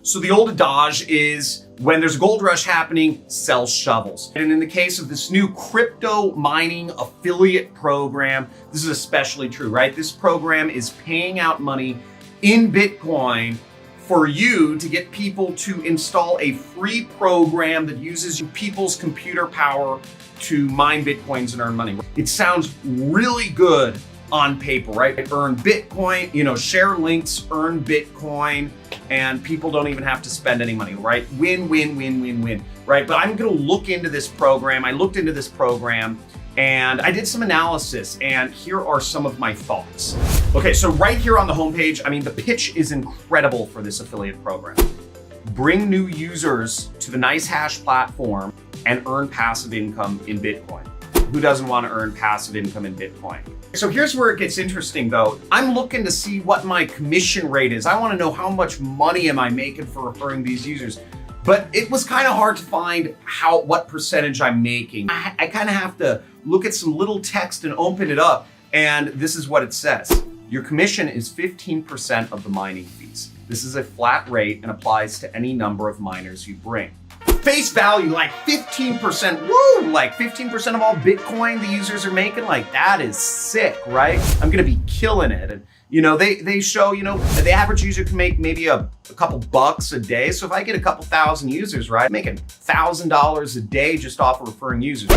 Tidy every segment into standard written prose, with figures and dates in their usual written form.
So the old adage is when there's a gold rush happening, sell shovels. And in the case of this new crypto mining affiliate program, this is especially true, right? This program is paying out money in Bitcoin for you to get people to install a free program that uses people's computer power to mine Bitcoins and earn money. It sounds really good on paper, right? Earn Bitcoin, share links, earn Bitcoin, and people don't even have to spend any money, right? Win, win, win, win, win, right? But I'm gonna look into this program. I looked into this program and I did some analysis, and here are some of my thoughts. Okay, so right here on the homepage, the pitch is incredible for this affiliate program. Bring new users to the NiceHash platform and earn passive income in Bitcoin. Who doesn't want to earn passive income in Bitcoin? So here's where it gets interesting though. I'm looking to see what my commission rate is. I want to know how much money am I making for referring these users. But it was kind of hard to find what percentage I'm making. I kind of have to look at some little text and open it up, and this is what it says. Your commission is 15% of the mining fees. This is a flat rate and applies to any number of miners you bring. Face value, like 15%, woo! Like 15% of all Bitcoin the users are making, like that is sick, right? I'm gonna be killing it. And they show, the average user can make maybe a couple bucks a day. So if I get a couple thousand users, right, I'm making $1,000 a day just off of referring users.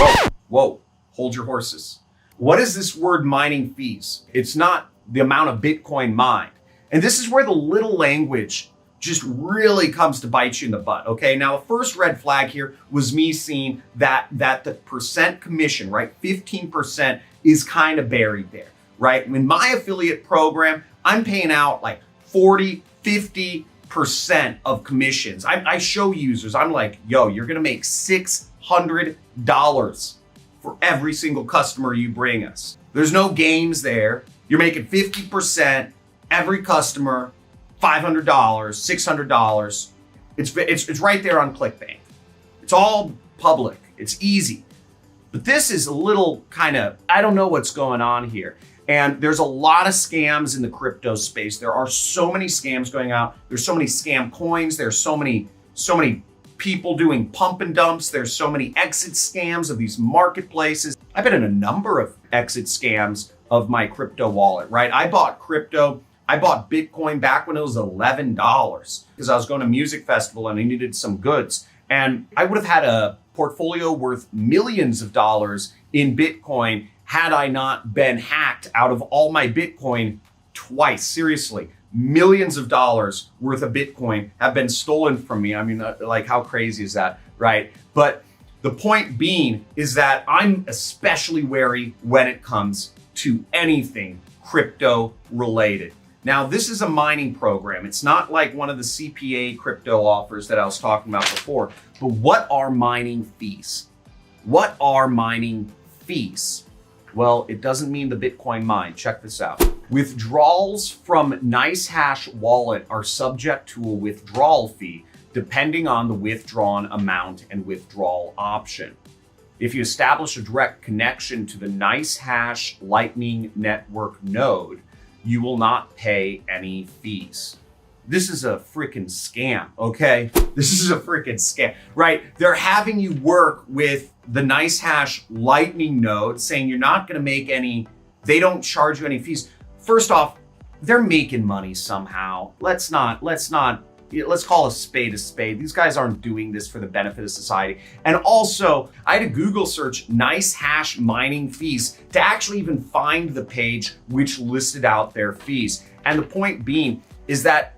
Whoa, hold your horses. What is this word mining fees? It's not the amount of Bitcoin mined. And this is where the little language just really comes to bite you in the butt, okay? Now, the first red flag here was me seeing that the percent commission, right, 15% is kind of buried there, right? In my affiliate program, I'm paying out like 40, 50% of commissions. I show users, I'm like, yo, you're gonna make $600 for every single customer you bring us. There's no games there. You're making 50% every customer, $500, $600. It's right there on ClickBank. It's all public. It's easy. But this is a little I don't know what's going on here. And there's a lot of scams in the crypto space. There are so many scams going out. There's so many scam coins. There's so many people doing pump and dumps. There's so many exit scams of these marketplaces. I've been in a number of exit scams of my crypto wallet, right? I bought Bitcoin back when it was $11 because I was going to a music festival and I needed some goods. And I would have had a portfolio worth millions of dollars in Bitcoin had I not been hacked out of all my Bitcoin twice. Seriously, millions of dollars worth of Bitcoin have been stolen from me. Like how crazy is that, right? But the point being is that I'm especially wary when it comes to anything crypto related. Now, this is a mining program. It's not like one of the CPA crypto offers that I was talking about before. But what are mining fees? What are mining fees? Well, it doesn't mean the Bitcoin mine. Check this out. Withdrawals from NiceHash wallet are subject to a withdrawal fee depending on the withdrawn amount and withdrawal option. If you establish a direct connection to the NiceHash Lightning Network node, you will not pay any fees. This is a freaking scam, okay? This is a freaking scam, right? They're having you work with the NiceHash Lightning node, saying you're not gonna make any, they don't charge you any fees. First off, they're making money somehow. Let's call a spade a spade. These guys aren't doing this for the benefit of society. And also, I had to Google search NiceHash mining fees to actually even find the page which listed out their fees. And the point being is that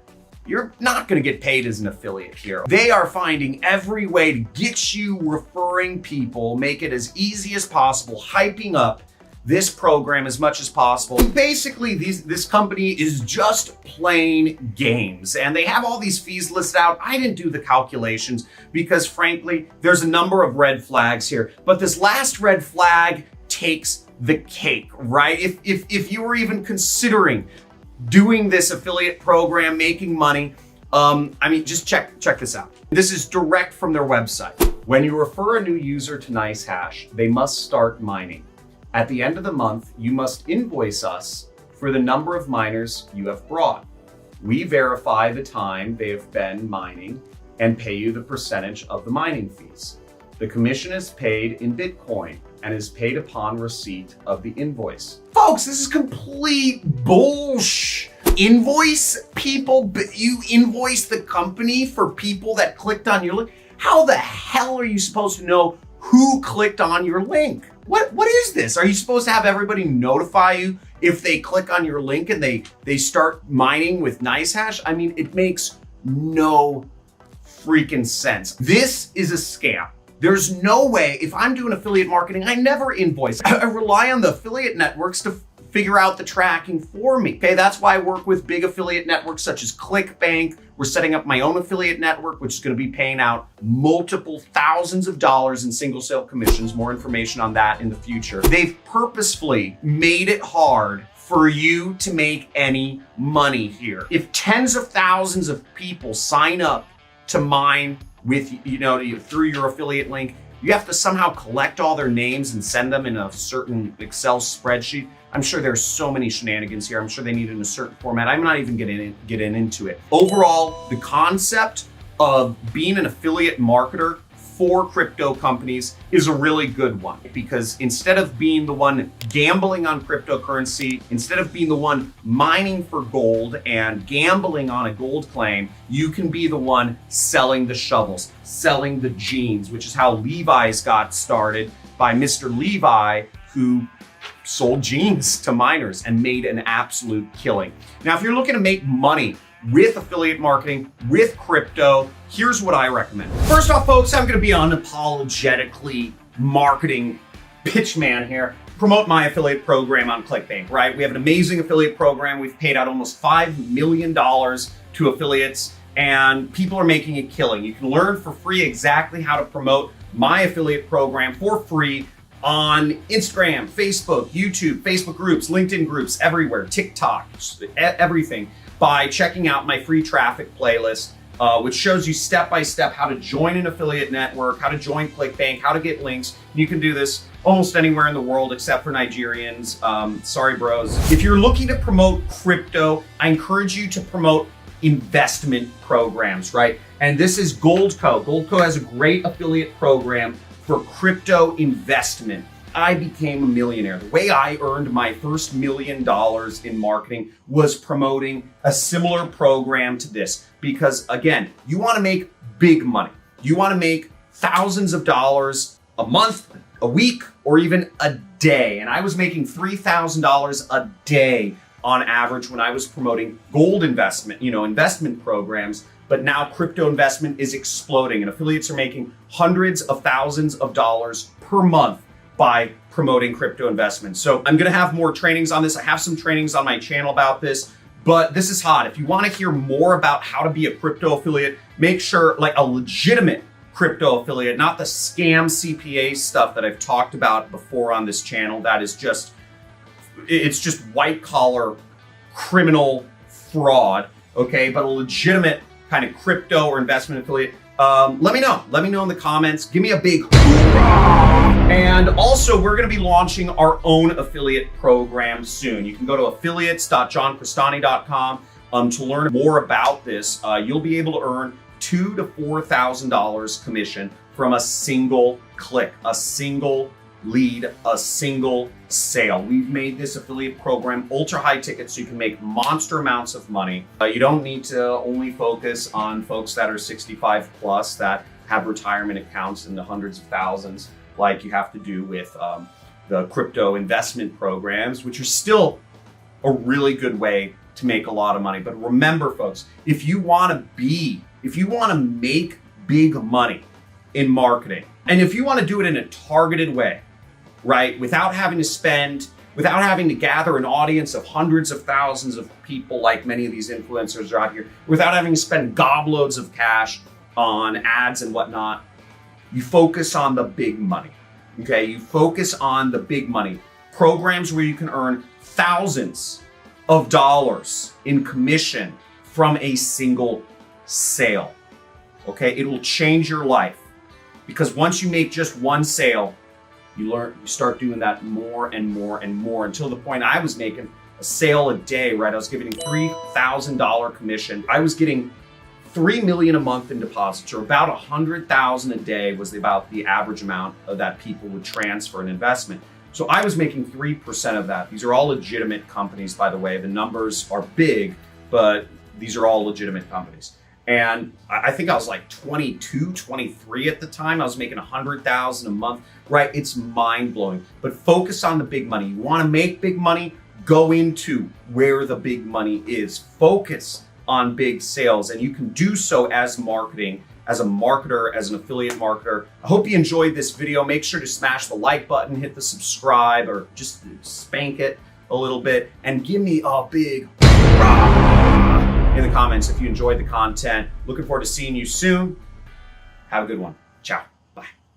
you're not gonna get paid as an affiliate here. They are finding every way to get you referring people, make it as easy as possible, hyping up this program as much as possible. Basically, this company is just playing games, and they have all these fees listed out. I didn't do the calculations because frankly, there's a number of red flags here, but this last red flag takes the cake, right? If you were even considering doing this affiliate program, making money, just check this out. This is direct from their website. When you refer a new user to NiceHash, they must start mining. At the end of the month, you must invoice us for the number of miners you have brought. We verify the time they have been mining and pay you the percentage of the mining fees. The commission is paid in Bitcoin and is paid upon receipt of the invoice. Folks, this is complete bullshit. Invoice people, you invoice the company for people that clicked on your link. How the hell are you supposed to know who clicked on your link? What is this? Are you supposed to have everybody notify you if they click on your link and they start mining with NiceHash? I mean, it makes no freaking sense. This is a scam. There's no way, if I'm doing affiliate marketing, I never invoice. I rely on the affiliate networks to figure out the tracking for me. Okay, that's why I work with big affiliate networks such as ClickBank. We're setting up my own affiliate network, which is going to be paying out multiple thousands of dollars in single sale commissions. More information on that in the future. They've purposefully made it hard for you to make any money here. If tens of thousands of people sign up to mine with, through your affiliate link, you have to somehow collect all their names and send them in a certain Excel spreadsheet. I'm sure there's so many shenanigans here. I'm sure they need it in a certain format. I'm not even getting into it. Overall, the concept of being an affiliate marketer for crypto companies is a really good one, because instead of being the one gambling on cryptocurrency, instead of being the one mining for gold and gambling on a gold claim, you can be the one selling the shovels, selling the jeans, which is how Levi's got started, by Mr. Levi, who sold jeans to miners and made an absolute killing. Now, if you're looking to make money with affiliate marketing, with crypto, here's what I recommend. First off, folks, I'm gonna be unapologetically marketing pitchman here. Promote my affiliate program on ClickBank, right? We have an amazing affiliate program. We've paid out almost $5 million to affiliates, and people are making a killing. You can learn for free exactly how to promote my affiliate program for free on Instagram, Facebook, YouTube, Facebook groups, LinkedIn groups, everywhere, TikTok, everything, by checking out my free traffic playlist, which shows you step-by-step how to join an affiliate network, how to join ClickBank, how to get links. You can do this almost anywhere in the world except for Nigerians. Sorry, bros. If you're looking to promote crypto, I encourage you to promote investment programs, right? And this is Goldco. Goldco has a great affiliate program for crypto investment. I became a millionaire. The way I earned my first $1 million in marketing was promoting a similar program to this. Because again, you want to make big money. You want to make thousands of dollars a month, a week, or even a day. And I was making $3,000 a day on average when I was promoting gold investment, investment programs. But now crypto investment is exploding and affiliates are making hundreds of thousands of dollars per month by promoting crypto investment. So I'm gonna have more trainings on this. I have some trainings on my channel about this, but this is hot. If you wanna hear more about how to be a crypto affiliate, make sure, like a legitimate crypto affiliate, not the scam CPA stuff that I've talked about before on this channel. That is it's just white collar criminal fraud, okay? But a legitimate kind of crypto or investment affiliate, let me know. Let me know in the comments. Give me a big hoorah. And also, we're going to be launching our own affiliate program soon. You can go to affiliates.johncristani.com to learn more about this. You'll be able to earn $2,000 to $4,000 commission from a single click, a single lead, a single sale. We've made this affiliate program ultra high ticket so you can make monster amounts of money. You don't need to only focus on folks that are 65 plus that have retirement accounts in the hundreds of thousands like you have to do with the crypto investment programs, which are still a really good way to make a lot of money. But remember, folks, if you want to make big money in marketing, and if you want to do it in a targeted way, right, without having to gather an audience of hundreds of thousands of people like many of these influencers are out here, without having to spend gobloads of cash on ads and whatnot, you focus on the big money, okay? You focus on the big money. Programs where you can earn thousands of dollars in commission from a single sale, okay? It will change your life, because once you make just one sale, you start doing that more and more and more, until the point I was making a sale a day, right? I was getting $3,000 commission. I was getting $3 million a month in deposits, or about $100,000 a day was about the average amount of that people would transfer an investment. So I was making 3% of that. These are all legitimate companies, by the way. The numbers are big, but these are all legitimate companies. And I think I was like 22, 23 at the time. I was making $100,000 a month, right? It's mind blowing, but focus on the big money. You want to make big money? Go into where the big money is. Focus on big sales, and you can do so as marketing, as a marketer, as an affiliate marketer. I hope you enjoyed this video. Make sure to smash the like button, hit the subscribe, or just spank it a little bit, and give me a big rah in the comments if you enjoyed the content. Looking forward to seeing you soon. Have a good one. Ciao.